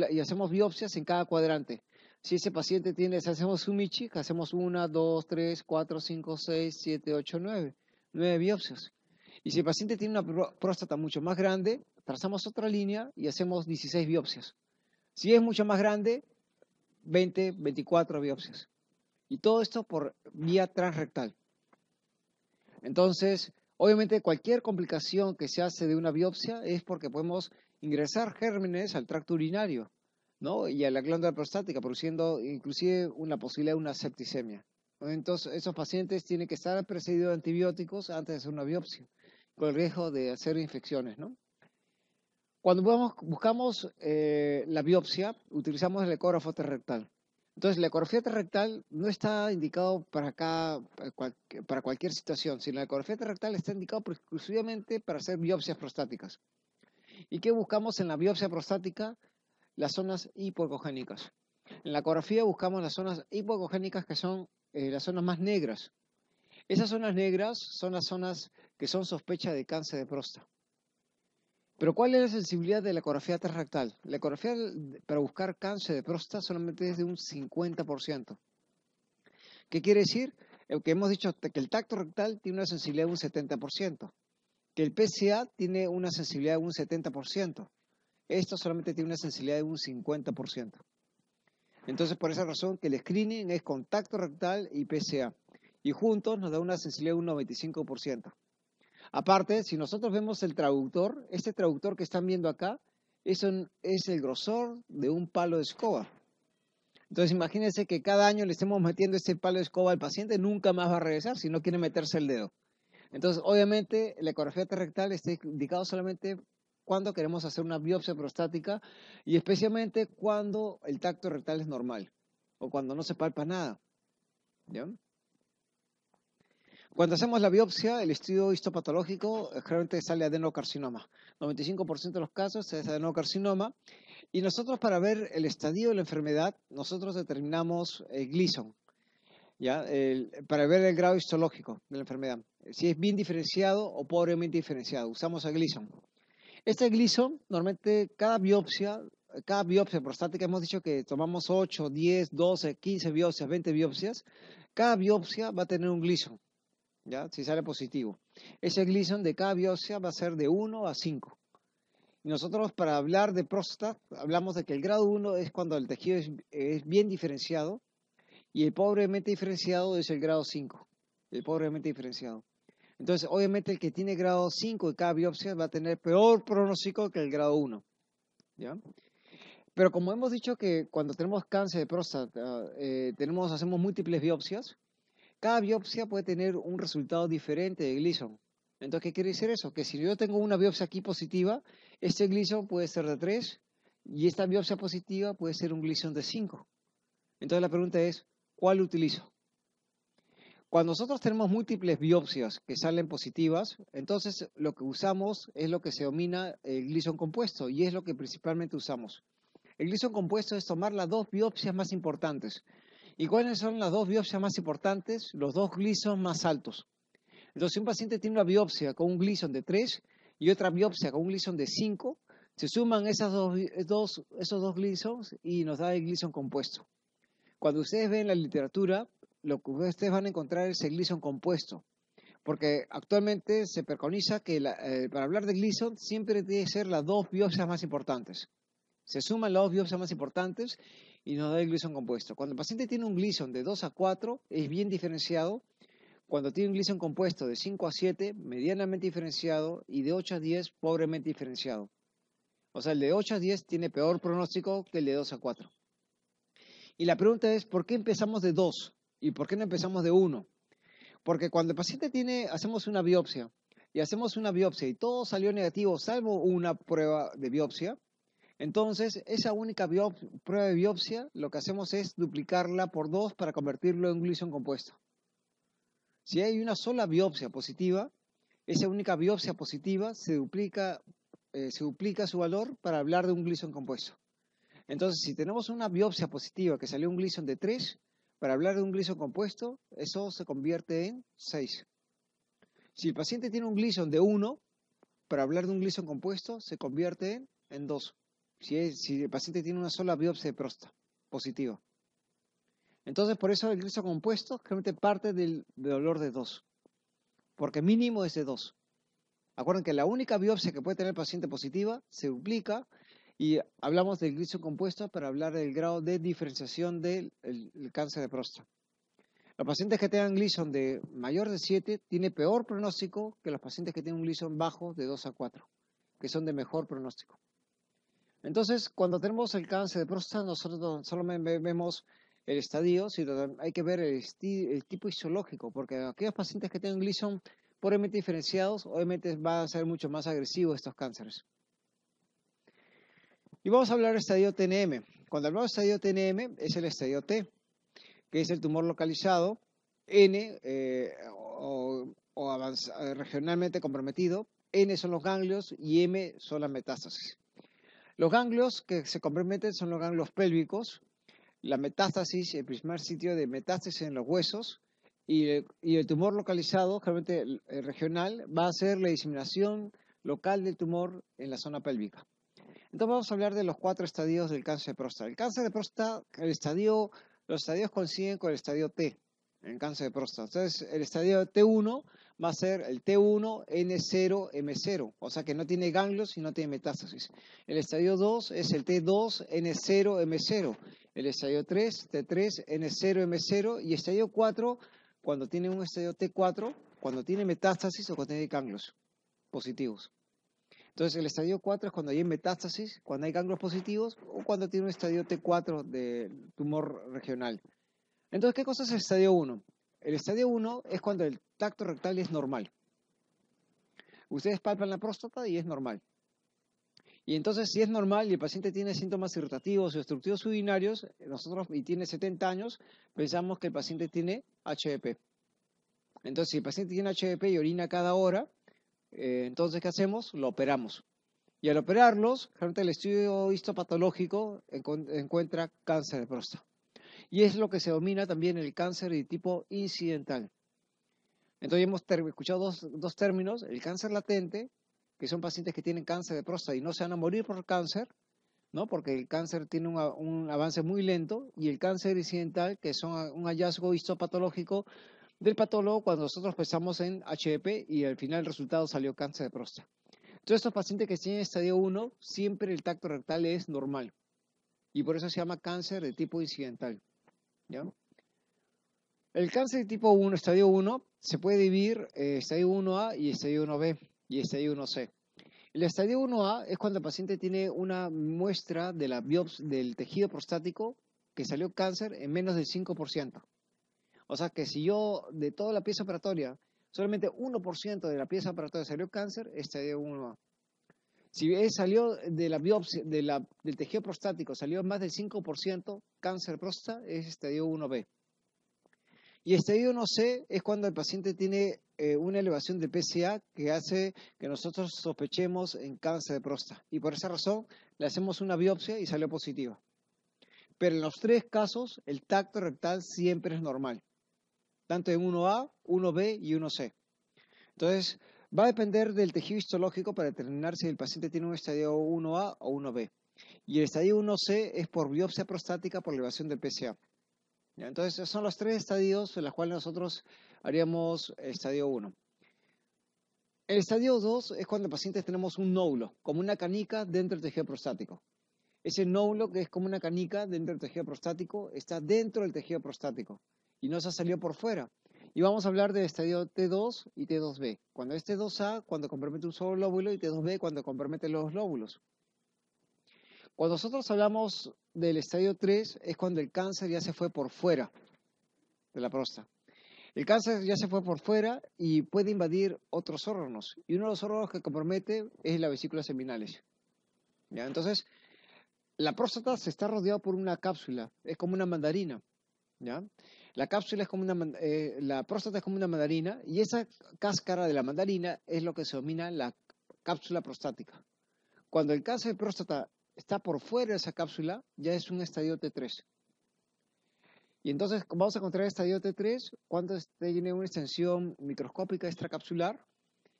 y hacemos biopsias en cada cuadrante. Si ese paciente tiene, si hacemos un Michi, hacemos 1, 2, 3, 4, 5, 6, 7, 8, 9. 9 biopsias. Y si el paciente tiene una próstata mucho más grande, trazamos otra línea y hacemos 16 biopsias. Si es mucho más grande, 20, 24 biopsias. Y todo esto por vía transrectal. Entonces, obviamente cualquier complicación que se hace de una biopsia es porque podemos ingresar gérmenes al tracto urinario, ¿no? Y a la glándula prostática, produciendo inclusive una posibilidad de una septicemia. Entonces, esos pacientes tienen que estar precedidos de antibióticos antes de hacer una biopsia, con el riesgo de hacer infecciones, ¿no? Cuando buscamos la biopsia, utilizamos el ecógrafo rectal. Entonces, la ecografía rectal no está indicado para cualquier situación, sino la ecografía rectal está indicado exclusivamente para hacer biopsias prostáticas. ¿Y qué buscamos en la biopsia prostática? Las zonas hipoecogénicas. En la ecografía buscamos las zonas hipoecogénicas, que son las zonas más negras. Esas zonas negras son las zonas que son sospecha de cáncer de próstata. Pero ¿cuál es la sensibilidad de la ecografía transrectal? La ecografía para buscar cáncer de próstata solamente es de un 50%. ¿Qué quiere decir? Que hemos dicho que el tacto rectal tiene una sensibilidad de un 70%, que el PSA tiene una sensibilidad de un 70%. Esto solamente tiene una sensibilidad de un 50%. Entonces, por esa razón que el screening es con tacto rectal y PSA. Y juntos nos da una sensibilidad de un 95%. Aparte, si nosotros vemos el traductor, este traductor que están viendo acá, es el grosor de un palo de escoba. Entonces imagínense que cada año le estemos metiendo este palo de escoba al paciente, nunca más va a regresar si no quiere meterse el dedo. Entonces, obviamente, la ecografía rectal está indicado solamente cuando queremos hacer una biopsia prostática y especialmente cuando el tacto rectal es normal o cuando no se palpa nada. ¿Ya? Cuando hacemos la biopsia, el estudio histopatológico generalmente sale adenocarcinoma. 95% de los casos es adenocarcinoma. Y nosotros, para ver el estadio de la enfermedad, nosotros determinamos el Gleason, ¿ya? Para ver el grado histológico de la enfermedad. Si es bien diferenciado o pobremente diferenciado. Usamos el Gleason. Este Gleason, normalmente cada biopsia prostática, hemos dicho que tomamos 8, 10, 12, 15 biopsias, 20 biopsias. Cada biopsia va a tener un Gleason. ¿Ya? Si sale positivo. Ese Gleason de cada biopsia va a ser de 1 a 5. Y nosotros, para hablar de próstata, hablamos de que el grado 1 es cuando el tejido es bien diferenciado y el pobremente diferenciado es el grado 5. El pobremente diferenciado. Entonces, obviamente, el que tiene grado 5 de cada biopsia va a tener peor pronóstico que el grado 1. ¿Ya? Pero como hemos dicho que cuando tenemos cáncer de próstata, hacemos múltiples biopsias, cada biopsia puede tener un resultado diferente de Gleason. Entonces, ¿qué quiere decir eso? Que si yo tengo una biopsia aquí positiva, este Gleason puede ser de 3 y esta biopsia positiva puede ser un Gleason de 5. Entonces, la pregunta es, ¿cuál utilizo? Cuando nosotros tenemos múltiples biopsias que salen positivas, entonces lo que usamos es lo que se denomina el Gleason compuesto y es lo que principalmente usamos. El Gleason compuesto es tomar las 2 biopsias más importantes. ¿Y cuáles son las 2 biopsias más importantes? Los 2 Gleason más altos. Entonces, si un paciente tiene una biopsia con un Gleason de 3 y otra biopsia con un Gleason de 5, se suman esos dos Gleasons y nos da el Gleason compuesto. Cuando ustedes ven la literatura, lo que ustedes van a encontrar es el Gleason compuesto, porque actualmente se preconiza que para hablar de Gleason siempre debe ser las 2 biopsias más importantes. Se suman las 2 biopsias más importantes y nos da el Gleason compuesto. Cuando el paciente tiene un Gleason de 2 a 4, es bien diferenciado. Cuando tiene un Gleason compuesto de 5 a 7, medianamente diferenciado, y de 8 a 10, pobremente diferenciado. O sea, el de 8 a 10 tiene peor pronóstico que el de 2 a 4. Y la pregunta es, ¿por qué empezamos de 2? ¿Y por qué no empezamos de 1? Porque cuando el paciente hacemos una biopsia y todo salió negativo, salvo una prueba de biopsia, Entonces, esa única prueba de biopsia, lo que hacemos es duplicarla por 2 para convertirlo en un Gleason compuesto. Si hay una sola biopsia positiva, esa única biopsia positiva se duplica su valor para hablar de un Gleason compuesto. Entonces, si tenemos una biopsia positiva que salió un Gleason de 3, para hablar de un Gleason compuesto, eso se convierte en 6. Si el paciente tiene un Gleason de 1, para hablar de un Gleason compuesto, se convierte en 2. Si el paciente tiene una sola biopsia de próstata positiva. Entonces, por eso el Gleason compuesto realmente parte del valor de 2. Porque mínimo es de 2. Acuerden que la única biopsia que puede tener el paciente positiva se duplica y hablamos del Gleason compuesto para hablar del grado de diferenciación del cáncer de próstata. Los pacientes que tengan Gleason de mayor de 7 tienen peor pronóstico que los pacientes que tienen un Gleason bajo de 2 a 4, que son de mejor pronóstico. Entonces, cuando tenemos el cáncer de próstata, nosotros no solamente vemos el estadio, sino hay que ver el tipo histológico, porque aquellos pacientes que tengan Gleason pobremente diferenciados, obviamente van a ser mucho más agresivos estos cánceres. Y vamos a hablar del estadio TNM. Cuando hablamos de estadio TNM, es el estadio T, que es el tumor localizado, N regionalmente comprometido, N son los ganglios y M son las metástasis. Los ganglios que se comprometen son los ganglios pélvicos, la metástasis, el primer sitio de metástasis en los huesos, y el tumor localizado, generalmente regional, va a ser la diseminación local del tumor en la zona pélvica. Entonces vamos a hablar de los 4 estadios del cáncer de próstata. El cáncer de próstata, los estadios coinciden con el estadio T, en el cáncer de próstata. Entonces el estadio T1 va a ser el T1, N0, M0, o sea que no tiene ganglios y no tiene metástasis. El estadio 2 es el T2, N0, M0. El estadio 3, T3, N0, M0. Y estadio 4, cuando tiene un estadio T4, cuando tiene metástasis o cuando tiene ganglios positivos. Entonces, el estadio 4 es cuando hay metástasis, cuando hay ganglios positivos o cuando tiene un estadio T4 de tumor regional. Entonces, ¿qué cosa es el estadio 1? El estadio 1 es cuando el tacto rectal es normal. Ustedes palpan la próstata y es normal. Y entonces, si es normal y el paciente tiene síntomas irritativos o obstructivos urinarios, nosotros, y tiene 70 años, pensamos que el paciente tiene HDP. Entonces, si el paciente tiene HDP y orina cada hora, entonces, ¿qué hacemos? Lo operamos. Y al operarlos, realmente el estudio histopatológico encuentra cáncer de próstata. Y es lo que se denomina también el cáncer de tipo incidental. Entonces hemos escuchado dos términos, el cáncer latente, que son pacientes que tienen cáncer de próstata y no se van a morir por cáncer, ¿no? Porque el cáncer tiene un avance muy lento, y el cáncer incidental, que son un hallazgo histopatológico del patólogo cuando nosotros pensamos en HDP y al final el resultado salió cáncer de próstata. Todos estos pacientes que tienen estadio 1, siempre el tacto rectal es normal. Y por eso se llama cáncer de tipo incidental. ¿Ya? El cáncer de tipo 1, estadio 1, se puede dividir estadio 1A y estadio 1B y estadio 1C. El estadio 1A es cuando el paciente tiene una muestra de la biopsia del tejido prostático que salió cáncer en menos del 5%. O sea que si yo, de toda la pieza operatoria, solamente 1% de la pieza operatoria salió cáncer, estadio 1A. Si salió de la biopsia del tejido prostático, salió más del 5% cáncer de próstata, es estadio 1B. Y estadio 1C es cuando el paciente tiene una elevación de PSA que hace que nosotros sospechemos en cáncer de próstata. Y por esa razón le hacemos una biopsia y salió positiva. Pero en los 3 casos, el tacto rectal siempre es normal. Tanto en 1A, 1B y 1C. Entonces, va a depender del tejido histológico para determinar si el paciente tiene un estadio 1A o 1B. Y el estadio 1C es por biopsia prostática por elevación del PSA. ¿Ya? Entonces, esos son los 3 estadios en los cuales nosotros haríamos estadio 1. El estadio 2 es cuando el paciente tenemos un nódulo, como una canica dentro del tejido prostático. Ese nódulo, que es como una canica dentro del tejido prostático, está dentro del tejido prostático y no se ha salido por fuera. Y vamos a hablar del estadio T2 y T2B. Cuando es T2A, cuando compromete un solo lóbulo, y T2B, cuando compromete los lóbulos. Cuando nosotros hablamos del estadio 3, es cuando el cáncer ya se fue por fuera de la próstata. El cáncer ya se fue por fuera y puede invadir otros órganos. Y uno de los órganos que compromete es la vesícula seminales. ¿Ya? Entonces, la próstata se está rodeada por una cápsula, es como una mandarina, ¿ya? La cápsula es como la próstata es como una mandarina y esa cáscara de la mandarina es lo que se denomina la cápsula prostática. Cuando el cáncer de próstata está por fuera de esa cápsula, ya es un estadio T3. Y entonces vamos a encontrar el estadio T3 cuando tiene una extensión microscópica extracapsular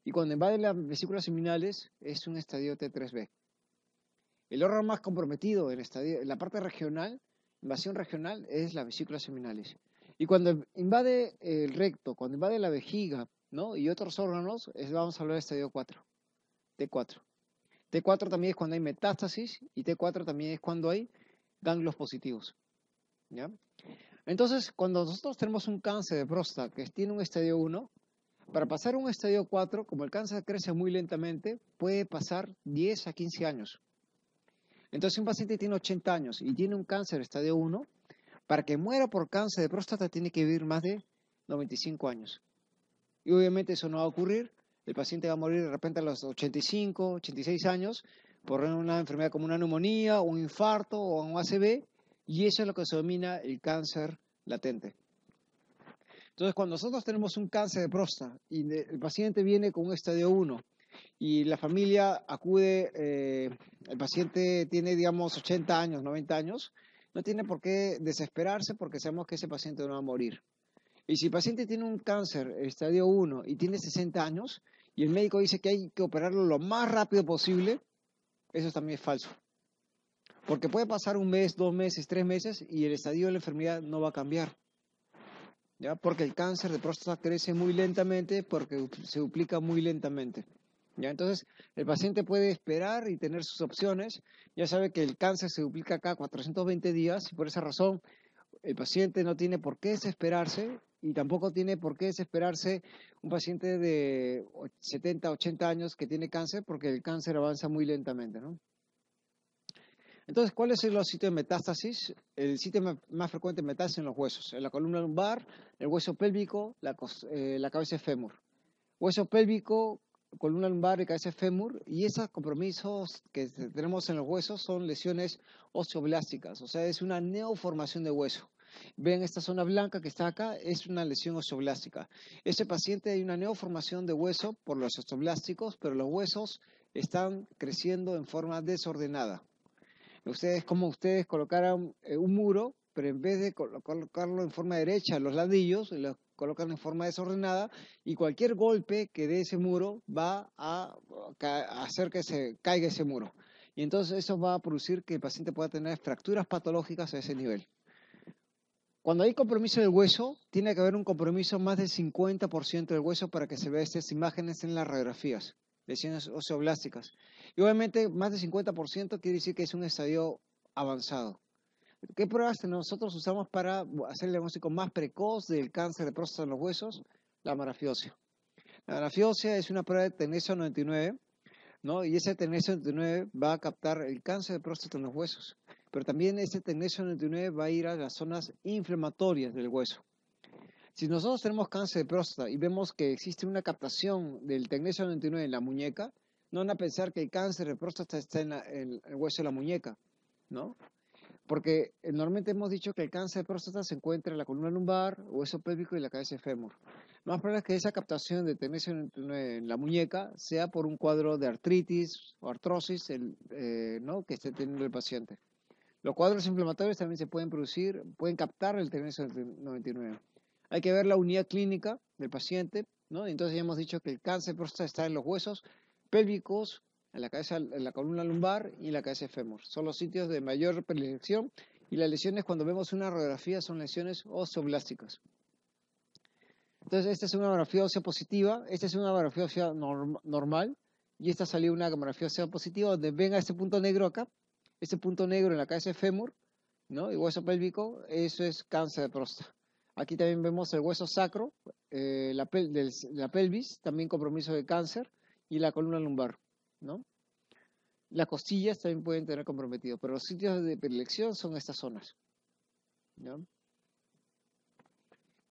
y cuando invade las vesículas seminales es un estadio T3B. El órgano más comprometido en la parte regional, invasión regional, es las vesículas seminales. Y cuando invade el recto, cuando invade la vejiga, ¿no? Y otros órganos, vamos a hablar de estadio 4, T4. T4 también es cuando hay metástasis y T4 también es cuando hay ganglios positivos, ¿ya? Entonces, cuando nosotros tenemos un cáncer de próstata que tiene un estadio 1, para pasar a un estadio 4, como el cáncer crece muy lentamente, puede pasar 10 a 15 años. Entonces, si un paciente tiene 80 años y tiene un cáncer de estadio 1, para que muera por cáncer de próstata tiene que vivir más de 95 años. Y obviamente eso no va a ocurrir. El paciente va a morir de repente a los 85, 86 años por una enfermedad como una neumonía, un infarto o un ACV, y eso es lo que se denomina el cáncer latente. Entonces, cuando nosotros tenemos un cáncer de próstata y el paciente viene con un estadio 1 y la familia acude, el paciente tiene, digamos, 80 años, 90 años, no tiene por qué desesperarse porque sabemos que ese paciente no va a morir. Y si el paciente tiene un cáncer estadio 1 y tiene 60 años y el médico dice que hay que operarlo lo más rápido posible, eso también es falso. Porque puede pasar un mes, 2 meses, 3 meses y el estadio de la enfermedad no va a cambiar. ¿Ya? Porque el cáncer de próstata crece muy lentamente, porque se duplica muy lentamente. ¿Ya? Entonces, el paciente puede esperar y tener sus opciones. Ya sabe que el cáncer se duplica cada 420 días y por esa razón el paciente no tiene por qué desesperarse y tampoco tiene por qué desesperarse un paciente de 70, 80 años que tiene cáncer porque el cáncer avanza muy lentamente, ¿no? Entonces, ¿cuáles son los sitios de metástasis? El sitio más frecuente de metástasis en los huesos, en la columna lumbar, el hueso pélvico, la cabeza de fémur. Hueso pélvico, columna lumbar y cabeza de fémur, y esos compromisos que tenemos en los huesos son lesiones osteoblásticas, o sea, es una neoformación de hueso. Ven esta zona blanca que está acá, es una lesión osteoblástica. Ese paciente hay una neoformación de hueso por los osteoblásticos, pero los huesos están creciendo en forma desordenada. Como ustedes colocaran un muro, pero en vez de colocarlo en forma derecha, los ladrillos, los colocan en forma desordenada y cualquier golpe que dé ese muro va a hacer que se caiga ese muro. Y entonces eso va a producir que el paciente pueda tener fracturas patológicas a ese nivel. Cuando hay compromiso del hueso, tiene que haber un compromiso más del 50% del hueso para que se vean estas imágenes en las radiografías, lesiones osteoblásticas. Y obviamente más del 50% quiere decir que es un estadio avanzado. ¿Qué pruebas nosotros usamos para hacer el diagnóstico más precoz del cáncer de próstata en los huesos? La marafiosia. La marafiosia es una prueba de Tennessee 99, ¿no? Y ese Tennessee 99 va a captar el cáncer de próstata en los huesos. Pero también ese Tennessee 99 va a ir a las zonas inflamatorias del hueso. Si nosotros tenemos cáncer de próstata y vemos que existe una captación del Tennessee 99 en la muñeca, no van a pensar que el cáncer de próstata está en el hueso de la muñeca, ¿no? Porque normalmente hemos dicho que el cáncer de próstata se encuentra en la columna lumbar, hueso pélvico y la cabeza de fémur. Lo más probable es que esa captación de Tennessee 99 en la muñeca sea por un cuadro de artritis o artrosis, ¿no? que esté teniendo el paciente. Los cuadros inflamatorios también se pueden producir, pueden captar el Tennessee 99. Hay que ver la unidad clínica del paciente, ¿no? Entonces ya hemos dicho que el cáncer de próstata está en los huesos pélvicos, en la cabeza, en la columna lumbar y en la cabeza de fémur. Son los sitios de mayor predilección y las lesiones cuando vemos una radiografía son lesiones osteoblásticas. Entonces esta es una mamografía ósea positiva, esta es una mamografía ósea normal y esta salió una mamografía ósea positiva donde ven a este punto negro acá, este punto negro en la cabeza de fémur, ¿no? Y hueso pélvico, eso es cáncer de próstata. Aquí también vemos el hueso sacro, la pelvis, también compromiso de cáncer, y la columna lumbar, ¿no? Las costillas también pueden tener comprometido, pero los sitios de predilección son estas zonas, ¿no?